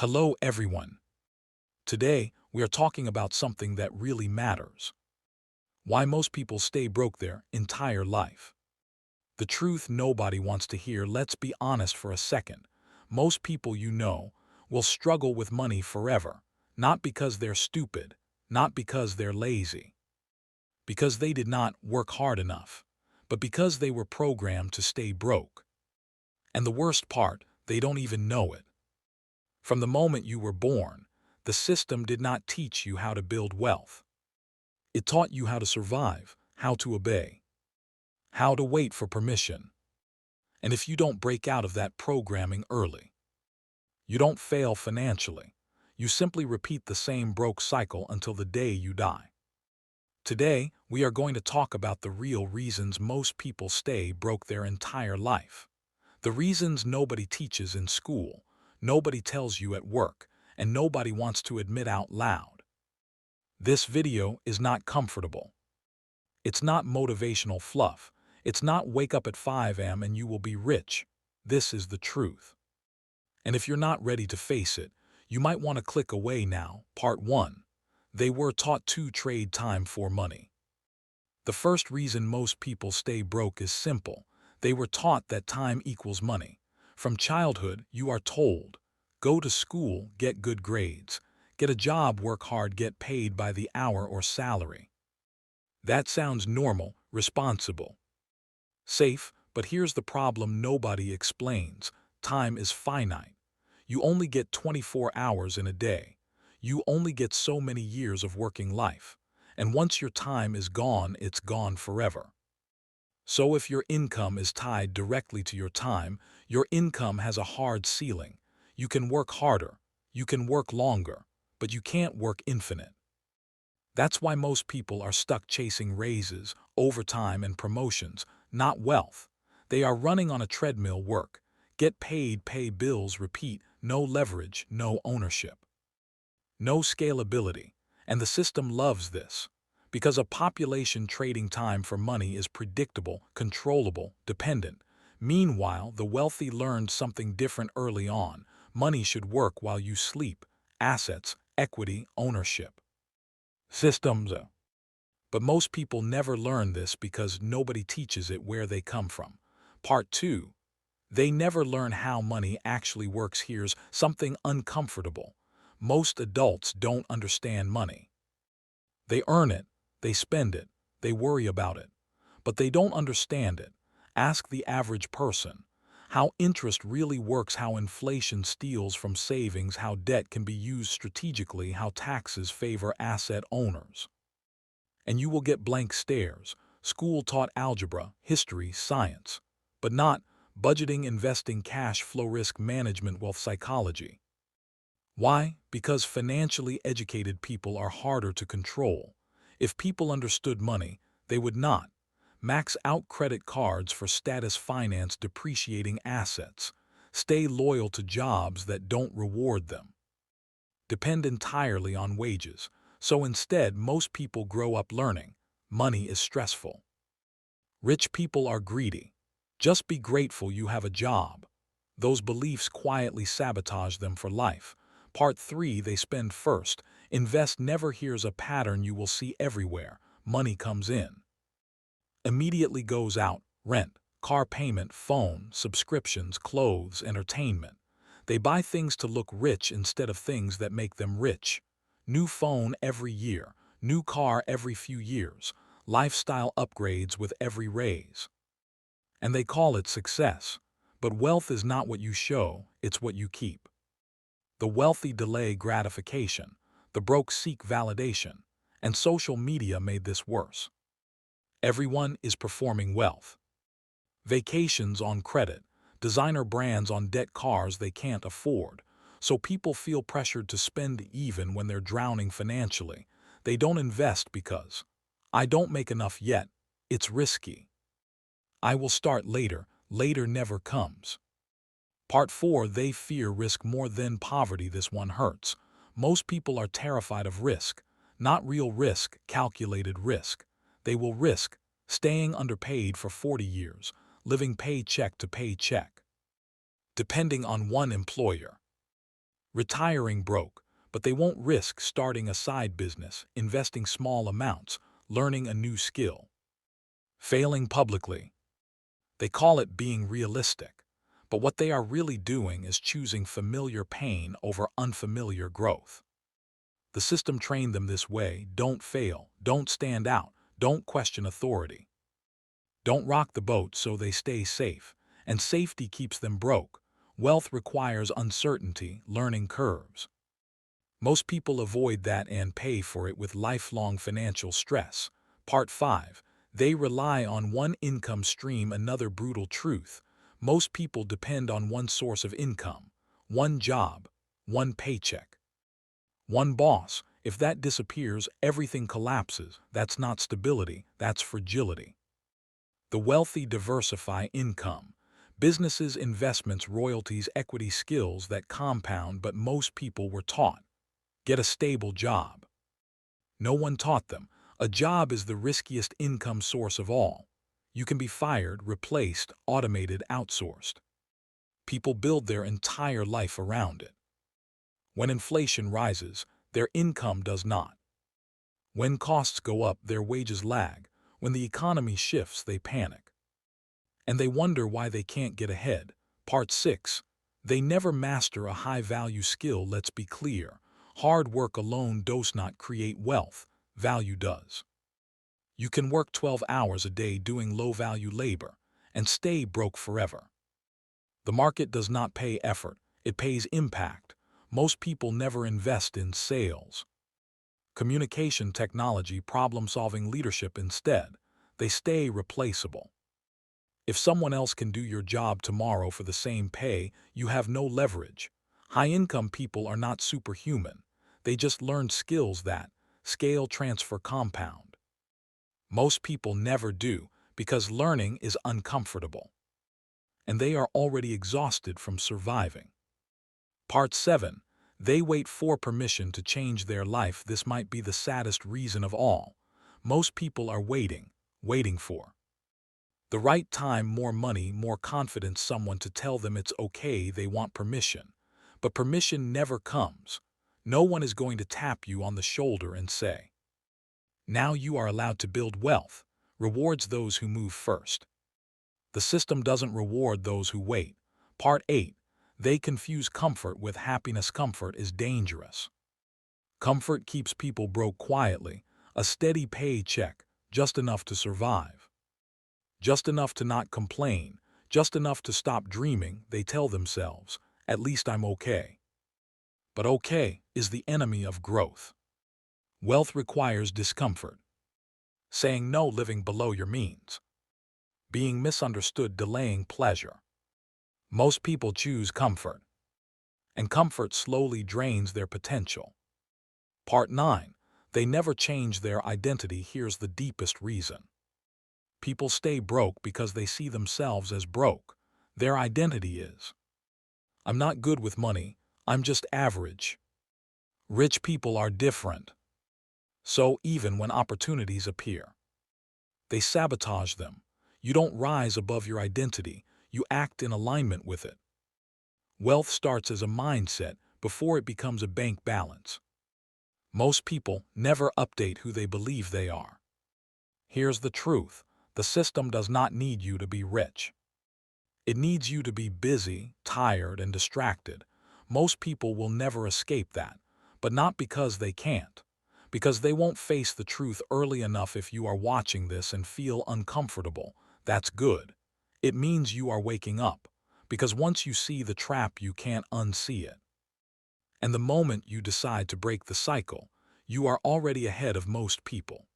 Hello, everyone. Today, we are talking about something that really matters. Why most people stay broke their entire life. The truth nobody wants to hear. Let's be honest for a second. Most people you know will struggle with money forever, not because they're stupid, not because they're lazy, because they did not work hard enough, but because they were programmed to stay broke. And the worst part, they don't even know it. From the moment you were born, the system did not teach you how to build wealth. It taught you how to survive, how to obey, how to wait for permission. And if you don't break out of that programming early, you don't fail financially. You simply repeat the same broke cycle until the day you die. Today, we are going to talk about the real reasons most people stay broke their entire life. The reasons nobody teaches in school, nobody tells you at work, and nobody wants to admit out loud. This video is not comfortable. It's not motivational fluff. It's not wake up at 5 a.m. and you will be rich. This is the truth. And if you're not ready to face it, you might want to click away now. Part 1. They were taught to trade time for money. The first reason most people stay broke is simple. They were taught that time equals money. From childhood, you are told, go to school, get good grades, get a job, work hard, get paid by the hour or salary. That sounds normal, responsible, safe, but here's the problem nobody explains. Time is finite. You only get 24 hours in a day. You only get so many years of working life. And once your time is gone, it's gone forever. So if your income is tied directly to your time, your income has a hard ceiling. You can work harder, you can work longer, but you can't work infinite. That's why most people are stuck chasing raises, overtime, and promotions, not wealth. They are running on a treadmill. Work, get paid, pay bills, repeat, no leverage, no ownership, no scalability. And the system loves this, because a population trading time for money is predictable, controllable, dependent. Meanwhile, the wealthy learned something different early on. Money should work while you sleep. Assets, equity, ownership. Systems. But most people never learn this because nobody teaches it where they come from. Part 2. They never learn how money actually works. Here's something uncomfortable. Most adults don't understand money. They earn it, they spend it, they worry about it, but they don't understand it. Ask the average person how interest really works, how inflation steals from savings, how debt can be used strategically, how taxes favor asset owners. And you will get blank stares. School taught algebra, history, science, but not budgeting, investing, cash flow, risk management, wealth psychology. Why? Because financially educated people are harder to control. If people understood money, they would not max out credit cards for status, finance depreciating assets, stay loyal to jobs that don't reward them, depend entirely on wages. So instead, most people grow up learning money is stressful. Rich people are greedy. Just be grateful you have a job. Those beliefs quietly sabotage them for life. Part 3. They spend first. Invest never. Here's a pattern you will see everywhere. Money comes in, immediately goes out. Rent, car payment, phone, subscriptions, clothes, entertainment. They buy things to look rich instead of things that make them rich. New phone every year, new car every few years, lifestyle upgrades with every raise. And they call it success. But wealth is not what you show, it's what you keep. The wealthy delay gratification, the broke seek validation, and social media made this worse. Everyone is performing wealth. Vacations on credit, designer brands on debt, cars they can't afford. So people feel pressured to spend even when they're drowning financially. They don't invest because, I don't make enough yet, it's risky. I will start later, later never comes. Part 4. They fear risk more than poverty. This one hurts. Most people are terrified of risk, not real risk, calculated risk. They will risk staying underpaid for 40 years, living paycheck to paycheck, depending on one employer, retiring broke, but they won't risk starting a side business, investing small amounts, learning a new skill. Failing publicly. They call it being realistic, but what they are really doing is choosing familiar pain over unfamiliar growth. The system trained them this way: don't fail, don't stand out, don't question authority. Don't rock the boat, so they stay safe, and safety keeps them broke. Wealth requires uncertainty, learning curves. Most people avoid that and pay for it with lifelong financial stress. Part 5. They rely on one income stream. Another brutal truth: most people depend on one source of income, one job, one paycheck, one boss. If that disappears, everything collapses. That's not stability, that's fragility. The wealthy diversify income. Businesses, investments, royalties, equity, skills that compound, but most people were taught: get a stable job. No one taught them a job is the riskiest income source of all. You can be fired, replaced, automated, outsourced. People build their entire life around it. When inflation rises, their income does not. When costs go up, their wages lag. When the economy shifts, they panic. And they wonder why they can't get ahead. Part 6. They never master a high-value skill. Let's be clear. Hard work alone does not create wealth. Value does. You can work 12 hours a day doing low-value labor and stay broke forever. The market does not pay effort, it pays impact. Most people never invest in sales, communication, technology, problem-solving, leadership. Instead, they stay replaceable. If someone else can do your job tomorrow for the same pay, you have no leverage. High-income people are not superhuman. They just learned skills that scale, transfer, compound. Most people never do because learning is uncomfortable, and they are already exhausted from surviving. Part 7. They wait for permission to change their life. This might be the saddest reason of all. Most people are waiting for the right time, more money, more confidence, someone to tell them it's okay. They want permission, but permission never comes. No one is going to tap you on the shoulder and say, now you are allowed to build wealth. Rewards those who move first. The system doesn't reward those who wait. Part 8. They confuse comfort with happiness. Comfort is dangerous. Comfort keeps people broke quietly. A steady paycheck, just enough to survive. Just enough to not complain, just enough to stop dreaming. They tell themselves, at least I'm okay. But okay is the enemy of growth. Wealth requires discomfort. Saying no, living below your means. Being misunderstood, delaying pleasure. Most people choose comfort, and comfort slowly drains their potential. Part 9. They never change their identity. Here's the deepest reason. People stay broke because they see themselves as broke. Their identity is, I'm not good with money, I'm just average. Rich people are different. So even when opportunities appear, they sabotage them. You don't rise above your identity, you act in alignment with it. Wealth starts as a mindset before it becomes a bank balance. Most people never update who they believe they are. Here's the truth: the system does not need you to be rich. It needs you to be busy, tired, and distracted. Most people will never escape that, but not because they can't, because they won't face the truth early enough. If you are watching this and feel uncomfortable, that's good. It means you are waking up, because once you see the trap, you can't unsee it. And the moment you decide to break the cycle, you are already ahead of most people.